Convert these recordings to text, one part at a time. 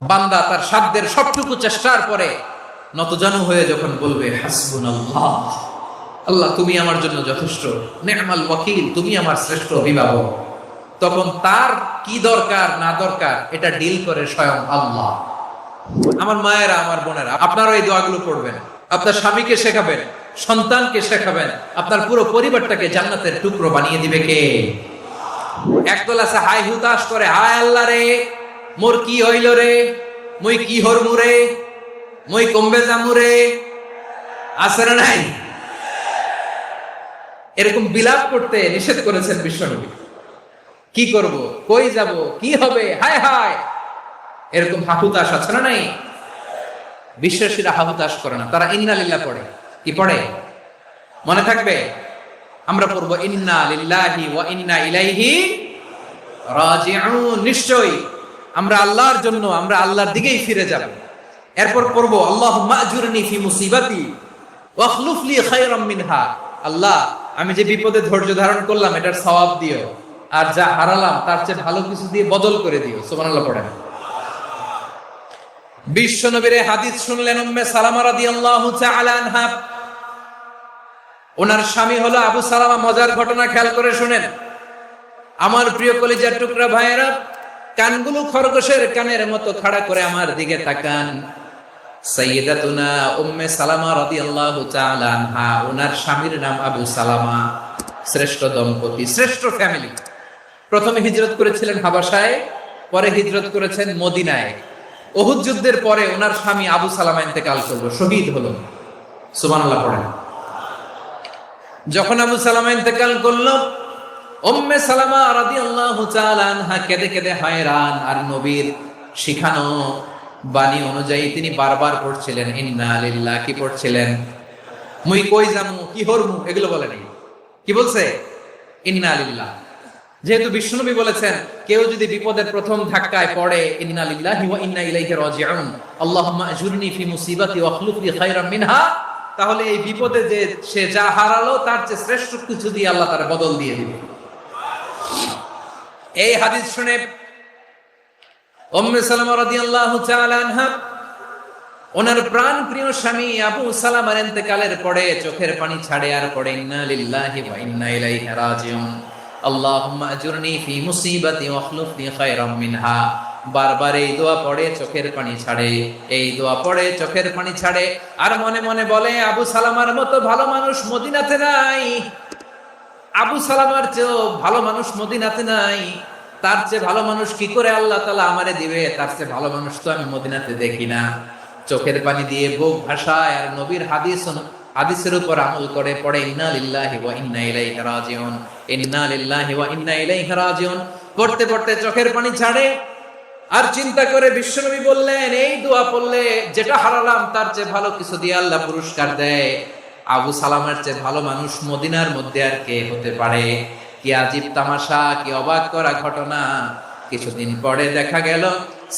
বান্দা তার সাধ্যের সবটুকু চেষ্টার পরে নতজানু হয়ে যখন বলবে হাসবুনাল্লাহ, আল্লাহ তুমি আমার জন্য যথেষ্ট, নে'মাল ওয়াকিল, তুমি আমার শ্রেষ্ঠ অভিভাবক, তখন তার কি দরকার না দরকার এটা ডিল করে স্বয়ং আল্লাহ। আমার মায়েরা, আমার বোনেরা, আপনারা এই দোয়াগুলো পড়বেন, আপনার স্বামীকে শেখাবেন, সন্তানকে শেখাবেন, আপনার পুরো পরিবারটাকে জান্নাতের টুকরো বানিয়ে দিবে কে? একদল আছে হাই হুতাশ করে, হায় আল্লাহ রে, মোর কি হইল রে, মুই কি হরমু রে, মুই কমবে জামু রে, আছে না নাই? এরকম বিলাপ করতে নিষেধ করেছেন বিশ্বনবী। কি করব, কই যাব, কি হবে, হায় হায়, এরকম হাহুতাশ আছে না নাই? বিশ্বাসীরা হাহুতাশ করে না, তারা ইন্না লিল্লাহ পড়ে। কি পড়ে মনে থাকবে? আমরা পড়বো ইন্না লিল্লাহি ওয়া ইন্না ইলাইহি রাজিউন। নিশ্চয়ই আমরা আল্লাহর জন্য, আমরা আল্লাহর দিকেই ফিরে যাব। এরপর পড়বো আল্লাহুম্মা আজুরনি ফি মুসিবাতি ওয়া আখলুফ লি খায়রাম মিনহা। আল্লাহ, আমি যে বিপদে ধৈর্য ধারণ করলাম এটার সওয়াব দিও, আর যা হারালাম তার চেয়ে ভালো কিছু দিয়ে বদল করে দিও। সুবহানাল্লাহ পড়েন। বিশ্ব নবীর হাদিস শুনলেন উম্মে সালামা রাদিয়াল্লাহু তাআলা আনহা। ওনার স্বামী হলো আবু সালামা। মজার ঘটনা খেয়াল করে শুনেন আমার প্রিয় কলিজার টুকরা ভাইয়েরা। কানগুলো খরগোশের কানের মতো খাড়া করে আমার দিকে তাকান। সাইয়্যিদাতুনা উম্মে সালামা রাদিয়াল্লাহু তাআলা আনহা, ওনার স্বামীর নাম আবু সালামা। শ্রেষ্ঠ দম্পতি, শ্রেষ্ঠ ফ্যামিলি। প্রথমে হিজরত করেছিলেন হাবাসায়, পরে হিজরত করেছেন মদিনায়। উহুদ যুদ্ধের পরে ওনার স্বামী আবু সালামা ইন্তেকাল করলো, শহীদ হলো। সুবহানাল্লাহ পড়েন। যখন আবু সালামা ইন্তেকাল করলো, উম্মে সালামা রাদিয়াল্লাহু তাআলা আনহা কেঁদে কেঁদে হায়রান। আর নবীর শিখানো বাণী অনুযায়ী তিনি বারবার পড়ছিলেন ইন্না লিল্লাহ। কি পড়ছিলেন? মুই কই যামু, কি হরমু, এগুলো বলেনি। কি বলছে? ইন্না লিল্লাহ। যেহেতু বিশ্বনবী বলেছেন কেউ যদি বিপদের প্রথম ধাক্কায় পড়ে ইন্না লিল্লাহি ওয়া ইন্না ইলাইহি রাজিউন, আল্লাহুম্মা আজুরনি ফি মুসিবাতি ওয়া আখলুফ লি খায়রাম মিনহা, তাহলে এই বিপদে যে সে যা হারালো তার চেয়ে শ্রেষ্ঠ কিছু দিয়ে আল্লাহ তার বদল দিয়ে দিবে। এই হাদিস শুনে উম্মে সালামা রাদিয়াল্লাহু তাআলা আনহা ওনার প্রাণ প্রিয় স্বামী আবু সালামার ইন্তেকালের পরে চোখের পানি ছাড়ে আর পড়ে ইন্না লিল্লাহি ওয়া ইন্না ইলাইহি রাজিউন, আল্লাহুম্মা আজুরনি ফি মুসিবাতি ওয়া আখলুফ লি খায়রাম মিনহা। বারবার এই দোয়া পড়ে চোখের পানি ছাড়ে, এই দোয়া পড়ে চোখের পানি ছাড়ে, আর মনে মনে বলে আবু সালামার মতো ভালো মানুষ মদিনাতে নাই, আবু সালামার চেয়েও ভালো মানুষ মদিনাতে নাই, তার চেয়ে ভালো মানুষ কি করে আল্লাহ তাআলা আমারে দিবে, তার চেয়ে ভালো মানুষ তো আমি মদিনাতে দেখি না। চোখের পানি দিয়ে বুক ভাসায় আর নবীর হাদিসের উপর আমল করে পড়ে ইন্না লিল্লাহি ওয়া ইন্না ইলাইহি রাজিউন, ইন্না লিল্লাহি ওয়া ইন্না ইলাইহি রাজিউন। পড়তে পড়তে চোখের পানি ছাড়ে আর চিন্তা করে বিশ্বনবী বললেন এই দোয়া পড়লে যেটা হারালাম তার চেয়ে ভালো কিছু দিয়ে আল্লাহ পুরস্কার দেয়। আবু সালামার চেয়ে ভালো মানুষ মদিনার মধ্যে আর কে হতে পারে? কি আজীব তামাশা, কি অবাক করা ঘটনা। কিছুদিন পরে দেখা গেল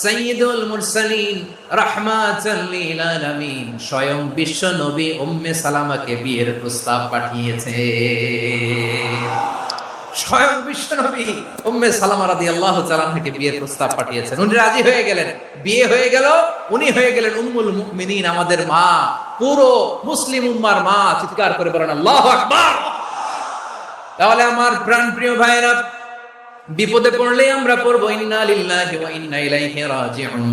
সাইয়্যিদুল মুরসালিন রাহমাতাল লিল আলামিন স্বয়ং বিশ্ব নবী উম্মে সালামাকে বিয়ের প্রস্তাব পাঠিয়েছে। স্বয়ং বিশ্ব নবী উম্মে সালামা রাদিয়াল্লাহু তাআলা আনহাকে বিয়ের প্রস্তাব পাঠিয়েছেন। উনি রাজি হয়ে গেলেন, বিয়ে হয়ে গেল, উনি হয়ে গেলেন উম্মুল মুমিনিন, আমাদের মা, পুরো মুসলিম উম্মার মা। চিৎকার করে বলেন আল্লাহু আকবার। তাহলে আমার প্রাণ প্রিয় ভাইরা, বিপদে পড়লে আমরা পড়বো ইন্না লিল্লাহি ওয়া ইন্না ইলাইহি রাজিউন,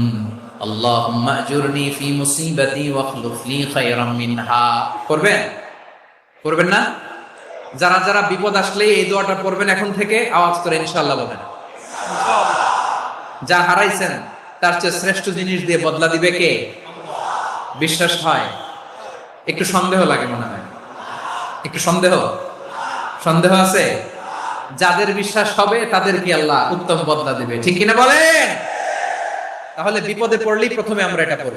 আল্লাহুম্মা আজুরনি ফি মুসিবাতি ওয়া আখলুফ লি খায়রাম মিনহা। করবেন? করবেন না? যারা যারা বিপদ আসলে এই দোয়াটা পড়বেন এখন থেকে আওয়াজ করে ইনশাআল্লাহ বলেন। যা হারাইছেন তার চেয়ে শ্রেষ্ঠ জিনিস দিয়ে বদলা দিবে কে? বিশ্বাস হয়? একটু সন্দেহ লাগে মনে হয়, একটু সন্দেহ সন্দেহ আছে? যাদের বিশ্বাস হবে তাদেরকে আল্লাহ উত্তম বদলা দিবে, ঠিক কিনা বলেন? তাহলে বিপদে পড়লেই প্রথমে আমরা এটা পড়ব।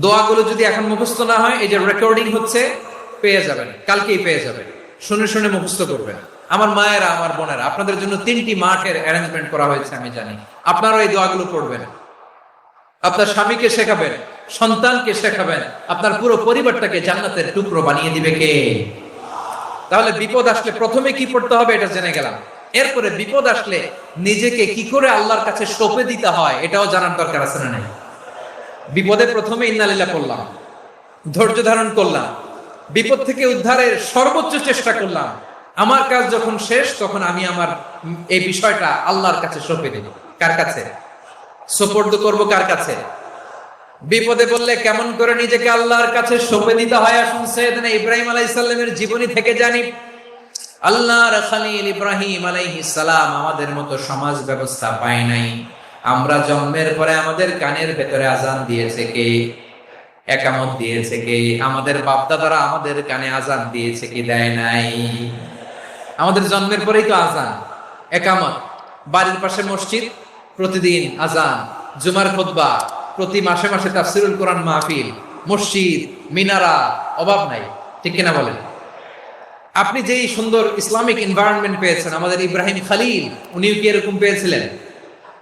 দোয়াগুলো যদি এখন মুখস্থ না হয়, এই যে রেকর্ডিং হচ্ছে, পেয়ে যাবেন, কালকেই পেয়ে যাবেন। শুনে শুনে মুখস্থ করবেন। আমার মায়েরা, আমার বোনেরা, আপনাদের জন্য 3টি মাঠের অ্যারেঞ্জমেন্ট করা হয়েছে, আমি জানি। আপনারা এই দোয়াগুলো পড়বেন, আপনার স্বামীকে শেখাবেন, সন্তানকে শেখাবেন, আপনার পুরো পরিবারটাকে জান্নাতের টুকরো বানিয়ে দিবে কে? তাহলে বিপদ আসলে প্রথমে কি পড়তে হবে এটা জেনে গেলাম। এরপরে বিপদ আসলে নিজেকে কি করে আল্লাহর কাছে সঁপে দিতে হয় এটাও জানার দরকার আছে না নাই? বিপদে প্রথমে ইন্নালিল্লাহ করলাম, ধৈর্য ধারণ করলাম, বিপদ থেকে উদ্ধারের সর্বোচ্চ চেষ্টা করলাম, আমার কাজ যখন শেষ তখন আমি আমার এই বিষয়টা আল্লাহর কাছে সঁপে দেব। কার কাছে সোপর্দ করব? কার কাছে? বিপদে বললে কেমন করে নিজেকে আল্লাহর কাছে সঁপে দিতে হয় আসুন সাইয়েদনা ইব্রাহিম আলাইহিস সালামের জীবনী থেকে জানি। আল্লাহর খলিল ইব্রাহিম আলাইহিস সালাম আমাদের মতো সমাজ ব্যবস্থা পায় নাই। আমরা জন্মের পরে আমাদের কানের ভেতরে আজান দিয়েছে কে? একামত দিয়েছে কে? আমাদের বাপদাদারা আমাদের কানে আজান দিয়েছে কি? দেয় নাই। আমাদের জন্মের পরেই তো আজান, একামত, বাড়ির পাশে মসজিদ, প্রতিদিন আজান, জুমার খুতবা, প্রতি মাসে মাসে তাফসিরুল কোরআন মাহফিল, মসজিদ, মিনারা, অভাব নাই। ঠিক কিনা বলেন? আপনি যেই সুন্দর ইসলামিক এনভায়রনমেন্ট পেয়েছেন, আমাদের ইব্রাহিম খলিল উনিও কি এরকম পেয়েছিলেন?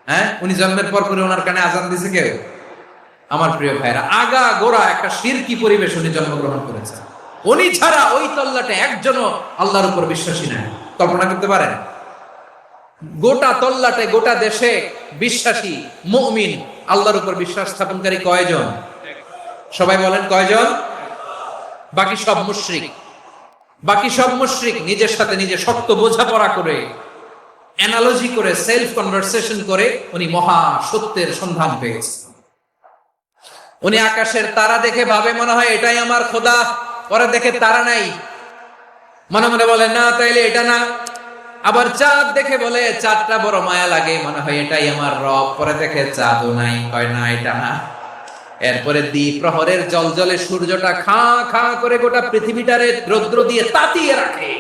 হ্যাঁ, উনি জন্মের পর পরে ওনার কানে আজান দিয়েছে কেউ? আমার প্রিয় ভাইরা, আগা গোড়া একটা শিরকি পরিবেশ উনি জন্মগ্রহণ করেছেন। উনি ছাড়া ওই তল্লাটে একজনও আল্লাহর উপর বিশ্বাসী নাই। কল্পনা করতে পারেন? গোটা তল্লাটে, গোটা দেশে বিশ্বাসী মুমিন, আল্লাহর উপর বিশ্বাস স্থাপনকারী কয়জন? সবাই বলেন কয়জন? বাকি সব মুশরিক। বাকি সব মুশরিক নিজের সাথে নিজে শক্ত বোঝাপড়া করে, অ্যানালজি করে, সেলফ কনভারসেশন করে উনি মহা সত্যের সন্ধান পেয়েছেন। উনি আকাশের তারা দেখে ভাবে মনে হয় এটাই আমার খোদা, পরে দেখে তারা নাই, মনে মনে বলে না তাইলে এটা না। আবার চাঁদ দেখে বলে চাঁদটা বড় মায়া লাগে, মনে হয় এটাই আমার রব, পরে দেখে চাঁদও নাই, হয় না এটা না। এরপরে দ্বীপ প্রহরের জলজলে সূর্যটা খা খা করে গোটা পৃথিবীটারে রৌদ্র দিয়ে তাতিয়ে রাখে।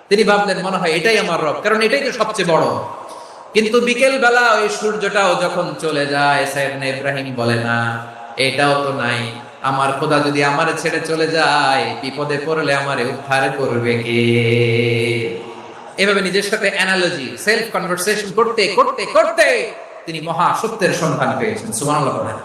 তিনি ভাবলেন মনে হয় এটাই আমার রব, কারণ এটাই তো সবচেয়ে বড়। কিন্তু বিকেল বেলা ওই সূর্যটাও যখন চলে যায়, সাইয়েদনা ইব্রাহিম বলে না এটাও তো নাই, আমার খোদা যদি আমারে ছেড়ে চলে যায়, বিপদে পড়লে আমারে উদ্ধার করবে কে? এভাবে নিজের সাথে অ্যানালজি, সেলফ কনভারসেশন করতে করতে করতে তিনি মহা সত্যের সন্ধান পেয়েছেন। সুবহানাল্লাহ।